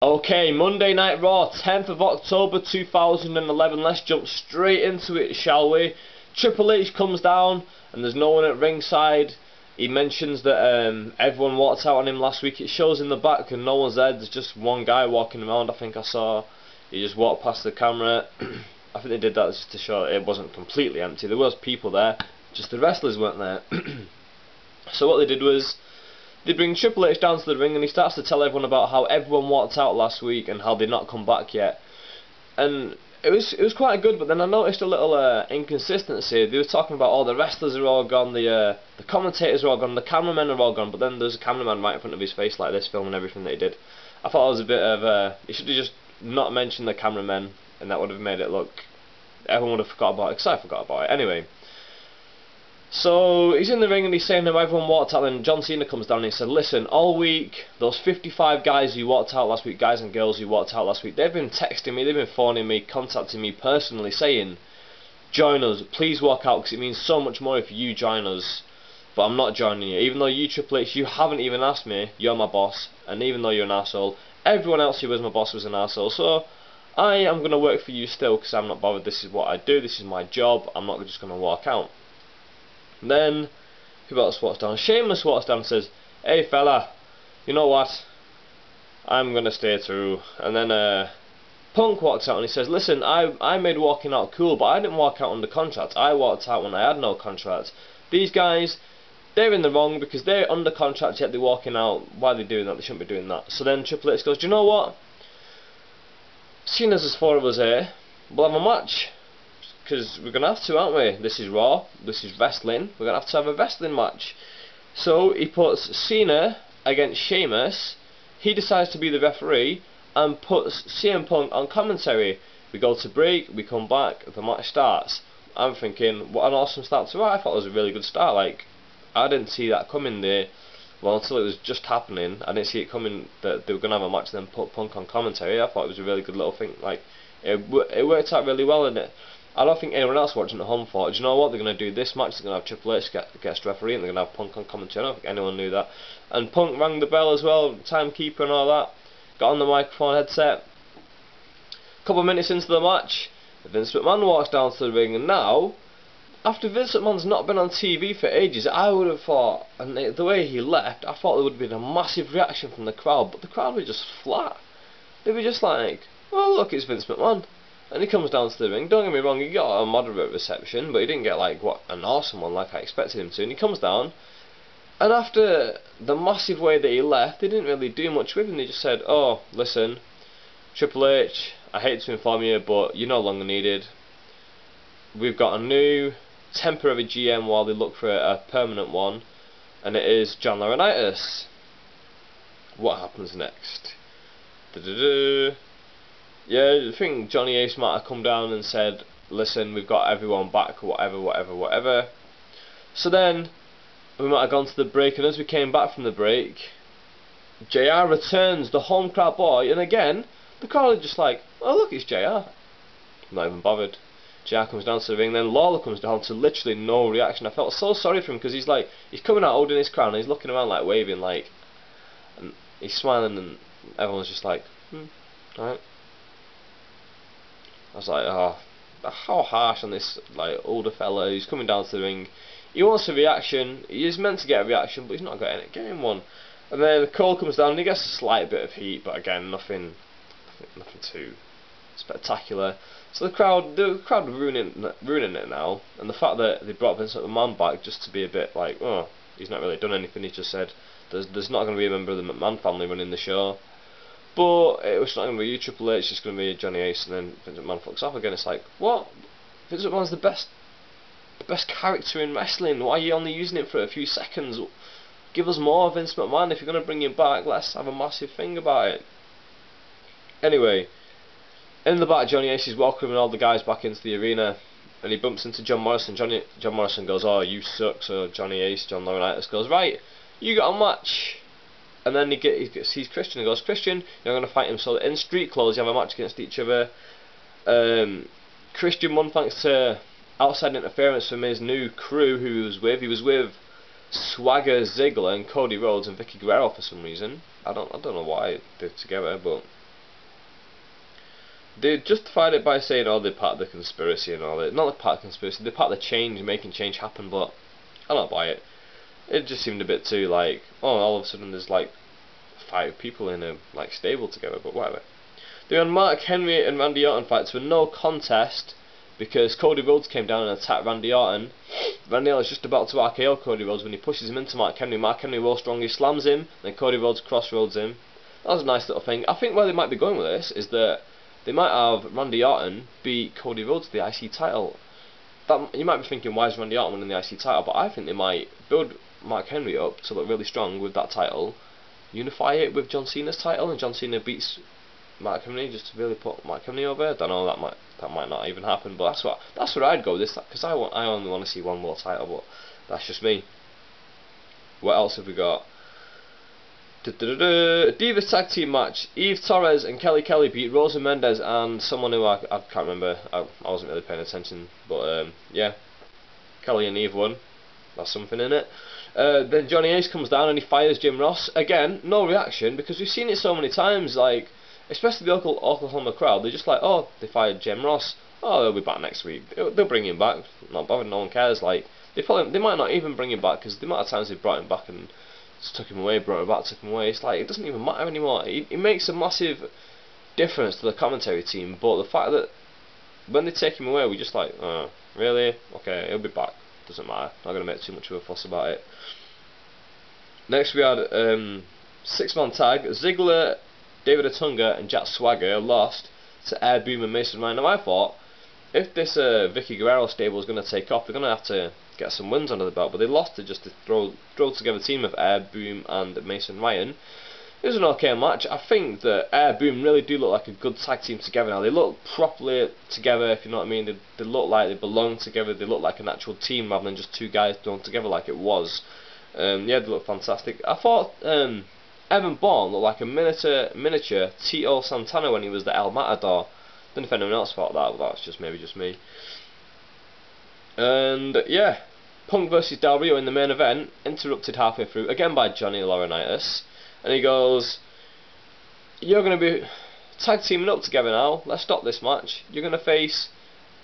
Okay, Monday Night Raw, 10th of October 2011. Let's jump straight into it, shall we? Triple H comes down and there's no one at ringside. He mentions that everyone walked out on him last week. It shows in the back and no one's there. There's just one guy walking around, I think I saw. He just walked past the camera. I think they did that just to show it wasn't completely empty. There was people there, just the wrestlers weren't there. So what they did was, they bring Triple H down to the ring and he starts to tell everyone about how everyone walked out last week and how they'd not come back yet. And it was quite good, but then I noticed a little inconsistency. They were talking about all the wrestlers are all gone, the commentators are all gone, the cameramen are all gone, but then there's a cameraman right in front of his face like this, filming everything that he did. I thought it was a bit of he should have just not mentioned the cameramen, and that would have made it look, everyone would have forgot about it, because I forgot about it. Anyway. So he's in the ring and he's saying how everyone walked out, and John Cena comes down and he said, listen, all week, those 55 guys who walked out last week, guys and girls who walked out last week, they've been texting me, they've been phoning me, contacting me personally saying, join us, please walk out, because it means so much more if you join us, but I'm not joining you. Even though you, Triple H, you haven't even asked me, you're my boss, and even though you're an arsehole, everyone else who was my boss was an arsehole, so I am going to work for you still, because I'm not bothered, this is what I do, this is my job, I'm not just going to walk out. Then, who else walks down? Sheamus walks down and says, hey fella, you know what, I'm gonna stay through. And then Punk walks out and he says, listen, I made walking out cool, but I didn't walk out under contract, I walked out when I had no contract. These guys, they're in the wrong because they're under contract yet they're walking out. Why are they doing that? They shouldn't be doing that. So then Triple H goes, do you know what, seeing as there's four of us here, we'll have a match. Because we're going to have to, aren't we? This is Raw, this is wrestling, we're going to have a wrestling match. So he puts Cena against Sheamus, he decides to be the referee, and puts CM Punk on commentary. We go to break, we come back, the match starts. I'm thinking, what an awesome start to Raw. I thought it was a really good start. Like, I didn't see that coming there, well, until it was just happening. I didn't see it coming that they were going to have a match and then put Punk on commentary. I thought it was a really good little thing. Like, it worked out really well, didn't it? I don't think anyone else watching at home thought, do you know what, they're going to do this match, they're going to have Triple H guest referee and they're going to have Punk on commentary. I don't think anyone knew that. And Punk rang the bell as well, timekeeper and all that, got on the microphone headset. A couple of minutes into the match, Vince McMahon walks down to the ring, and now, after Vince McMahon's not been on TV for ages, I would have thought, and the way he left, I thought there would have been a massive reaction from the crowd, but the crowd was just flat. They were just like, oh look, it's Vince McMahon. And he comes down to the ring. Don't get me wrong, he got a moderate reception, but he didn't get like what an awesome one like I expected him to. And he comes down, and after the massive way that he left, they didn't really do much with him. They just said, oh, listen, Triple H, I hate to inform you, but you're no longer needed. We've got a new temporary GM while they look for a permanent one, and it is John Laurinaitis. What happens next? Yeah, I think Johnny Ace might have come down and said, listen, we've got everyone back, whatever. So then, we might have gone to the break, and as we came back from the break, JR returns, the home crowd boy, and again, the crowd are just like, oh look, it's JR. Not even bothered. JR comes down to the ring, then Lawler comes down to literally no reaction. I felt so sorry for him, because he's coming out holding his crown, and he's looking around like waving, like, and he's smiling, and everyone's just like, alright. I was like, oh, how harsh on this like older fella who's coming down to the ring. He wants a reaction, he is meant to get a reaction, but he's not getting one. And then Cole comes down and he gets a slight bit of heat, but again, nothing too spectacular. So the crowd are ruining it now, and the fact that they brought Vince McMahon back just to be a bit like, oh, he's not really done anything, he just said, there's not going to be a member of the McMahon family running the show. But it was not going to be you, Triple H, it's just going to be Johnny Ace, and then Vince McMahon fucks off again. It's like, what? Vince McMahon's the best character in wrestling. Why are you only using him for a few seconds? Give us more, Vince McMahon. If you're going to bring him back, let's have a massive thing about it. Anyway, in the back, Johnny Ace is welcoming all the guys back into the arena, and he bumps into John Morrison. John Morrison goes, oh, you suck. So Johnny Ace, John Laurinaitis goes, right, you got a match. And then he sees Christian and goes, Christian, you're going to fight him. So in street clothes, you have a match against each other. Christian won thanks to outside interference from his new crew who he was with. He was with Swagger Ziggler and Cody Rhodes and Vicky Guerrero for some reason. I don't know why they're together, but They justified it by saying, oh, they're part of the conspiracy and all that. Not the part of the conspiracy, they're part of the change, making change happen, but I don't buy it. It just seemed a bit too like, oh, all of a sudden there's like 5 people in a like stable together, but whatever. They won Mark Henry and Randy Orton fights were no contest because Cody Rhodes came down and attacked Randy Orton. Randy Orton is just about to RKO Cody Rhodes when he pushes him into Mark Henry. Mark Henry rolls strong, he slams him, then Cody Rhodes crossroads him. That was a nice little thing. I think where they might be going with this is that they might have Randy Orton beat Cody Rhodes to the IC title. That, you might be thinking, why is Randy Orton winning the IC title? But I think they might build Mark Henry up to look really strong with that title, unify it with John Cena's title, and John Cena beats Mark Henry just to really put Mark Henry over. I don't know, that might not even happen, but that's where I'd go with this, because I only want to see one more title, but that's just me. What else have we got? Divas tag team match. Eve Torres and Kelly Kelly beat Rosa Mendes and someone who I can't remember. I wasn't really paying attention, but yeah, Kelly and Eve won. That's something in it. Then Johnny Ace comes down and he fires Jim Ross. Again, no reaction, because we've seen it so many times, like, especially the Oklahoma crowd. They're just like, oh, they fired Jim Ross. Oh, they'll be back next week. They'll bring him back. Not bothered, no one cares. Like, they might not even bring him back, because the amount of times they've brought him back and took him away, brought him back, took him away. It's like, it doesn't even matter anymore. It makes a massive difference to the commentary team, but the fact that when they take him away, we're just like, oh, really? Okay, he'll be back. Doesn't matter. Not going to make too much of a fuss about it. Next we had 6-man tag. Ziggler, David Otunga and Jack Swagger lost to Air Boom and Mason Ryan. Now I thought, if this Vicky Guerrero stable is going to take off, they're going to have to get some wins under the belt, but they lost to just a throw together team of Air Boom and Mason Ryan. It was an okay match. I think that Air Boom really do look like a good tag team together now. They look properly together, if you know what I mean. They look like they belong together. They look like an actual team rather than just 2 guys thrown together like it was. Yeah, they look fantastic. I thought Evan Bourne looked like a miniature Tito Santana when he was the El Matador. Don't know if anyone else thought that, but that's just maybe just me. And yeah, Punk versus Del Rio in the main event, interrupted halfway through, again by Johnny Laurinaitis. And he goes, you're going to be tag teaming up together now, let's stop this match. You're going to face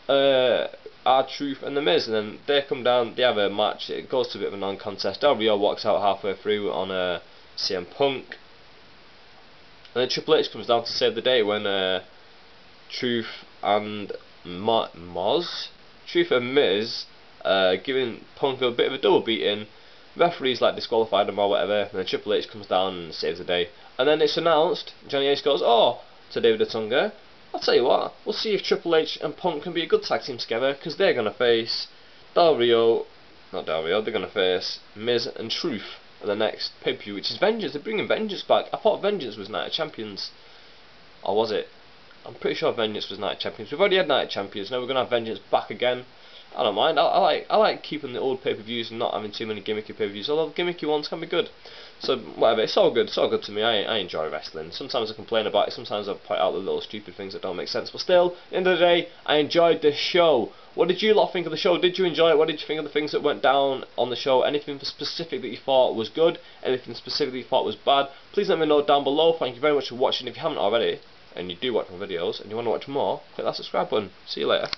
R-Truth and The Miz. And then they come down, they have a match, it goes to a bit of a non-contest. Del Rio walks out halfway through on CM Punk. And then Triple H comes down to save the day when Truth and Truth and Miz giving Punk a bit of a double beating. Referees like disqualified him or whatever, and then Triple H comes down and saves the day. And then it's announced, Johnny Ace goes, oh, to David Otunga, I'll tell you what, we'll see if Triple H and Punk can be a good tag team together, because they're going to face they're going to face Miz and Truth at the next pay-per-view, which is Vengeance. They're bringing Vengeance back. I thought Vengeance was Night of Champions, or was it? I'm pretty sure Vengeance was Night of Champions. We've already had Night of Champions, now we're going to have Vengeance back again. I don't mind. I like keeping the old pay-per-views and not having too many gimmicky pay-per-views. Although gimmicky ones can be good. So whatever, it's all good. It's all good to me. I enjoy wrestling. Sometimes I complain about it. Sometimes I point out the little stupid things that don't make sense. But still, at the end of the day, I enjoyed the show. What did you lot think of the show? Did you enjoy it? What did you think of the things that went down on the show? Anything specific that you thought was good? Anything specific that you thought was bad? Please let me know down below. Thank you very much for watching. If you haven't already, and you do watch my videos, and you want to watch more, click that subscribe button. See you later.